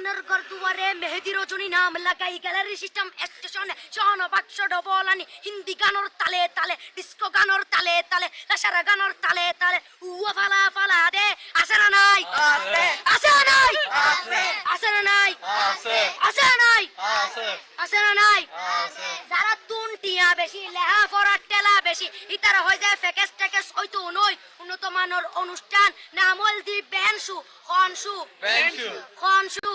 গানের গরদুয়ারে মেহেদি রজনী নাম লাগাই গ্যালারি সিস্টেম স্টেশনে শহন বাক্স ডবলানি হিন্দি গানের তালে তালে ডিস্কো গানের তালে তালে লাসারা গানের তালে তালে উয়া ফালা ফালা দে আছে না নাই আছে আছে না নাই আছে আছে না নাই আছে আছে না নাই আছে আছে না নাই আছে যারা তুনটিয়া বেশি লেহা ফরা টেলা বেশি ইতারা হয়ে যায় ফেকেস টেকেস হয়তো নয় উন্নত মানের অনুষ্ঠান নামল দি বেনসু খনসু খনসু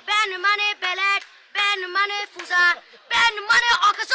বেন মানে বেলেট বেন মানে ফুজা বেন মানে অকস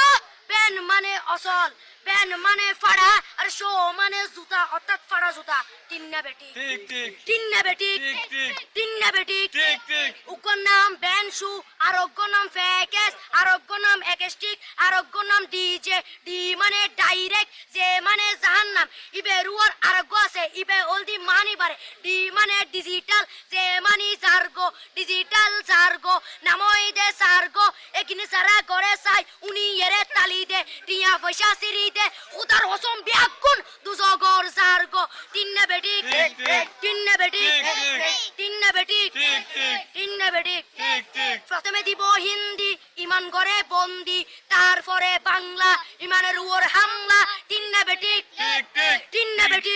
বেন মানে অসল বেন মানে ফাড়া আর শো মানে জুতা অর্থাৎ ফাড়া জুতা তিন না বেটি ঠিক ঠিক তিন না বেটি ঠিক ঠিক তিন না বেটি ঠিক ঠিক উগ্র নাম বেনসু আর অগ্র নাম ফেকেস আর অগ্র নাম একেস্টিক আর অগ্র নাম ডিজে ডি মানে ডাইরেক্ট যে মানে জাহান্নাম ইবে রুয়ার আরগ্য আছে ইবে অলদি মানি বারে ডি মানে ডিজিটাল যে মানি জার্গো ডিজিটাল জার্গো নামই দে সার্গো একিনি সারা করে চাই উনি এরে তালি দে টিয়া পয়সা সিরি দে উদার হসম বিয়াকুন দুজগর জার্গো তিন না বেটি ঠিক ঠিক তিন না বেটি ঠিক ঠিক তিন না বেটি ঠিক ঠিক তিন না বেটি ঠিক ঠিক প্রথমে দিব হিন্দি ইমান করে বন্দি তারপরে বাংলা ইমানের উপর হামলা তিন না বেটি ঠিক ঠিক তিন না বেটি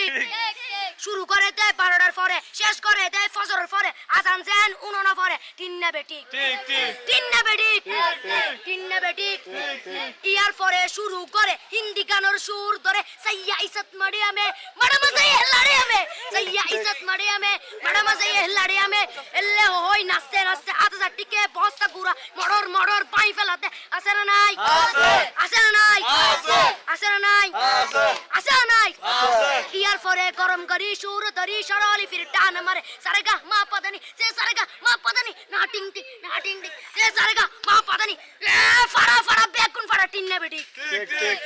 শুরু করে দেয় 12টার পরে শেষ করে দেয় ফজরের পরে আজান যেন উননা পরে তিন না বেটি ঠিক ঠিক তিন না বেটি ঠিক ঠিক তিন না বেটি ঠিক ঠিক ইয়ার পরে শুরু করে হিন্দি গানের সুর ধরে সাইয়া ইজ্জত মারিয়ামে বড় মজা লাড়িয়ামে সাইয়া ইজ্জত মারিয়ামে বড় মজা লাড়িয়ামে এলে হই নাচতে নাচতে আধা টিকে বস্তা গুড়া মড়র মড়র পাই ফেলাতে আছে না নাই আছে আছে না নাই আছে আছে না নাই আছে আছে না নাই আছে ইয়ার পরে গরম করি সুর ধরি সরলি ফির টান মারে সারেগা মা পদানি সে সারেগা মা পদানি না টিং টিং সে সারেগা মা পদানি ফাড়া ফাড়া বেকুন ফাড়া টিন না বেটি ঠিক ঠিক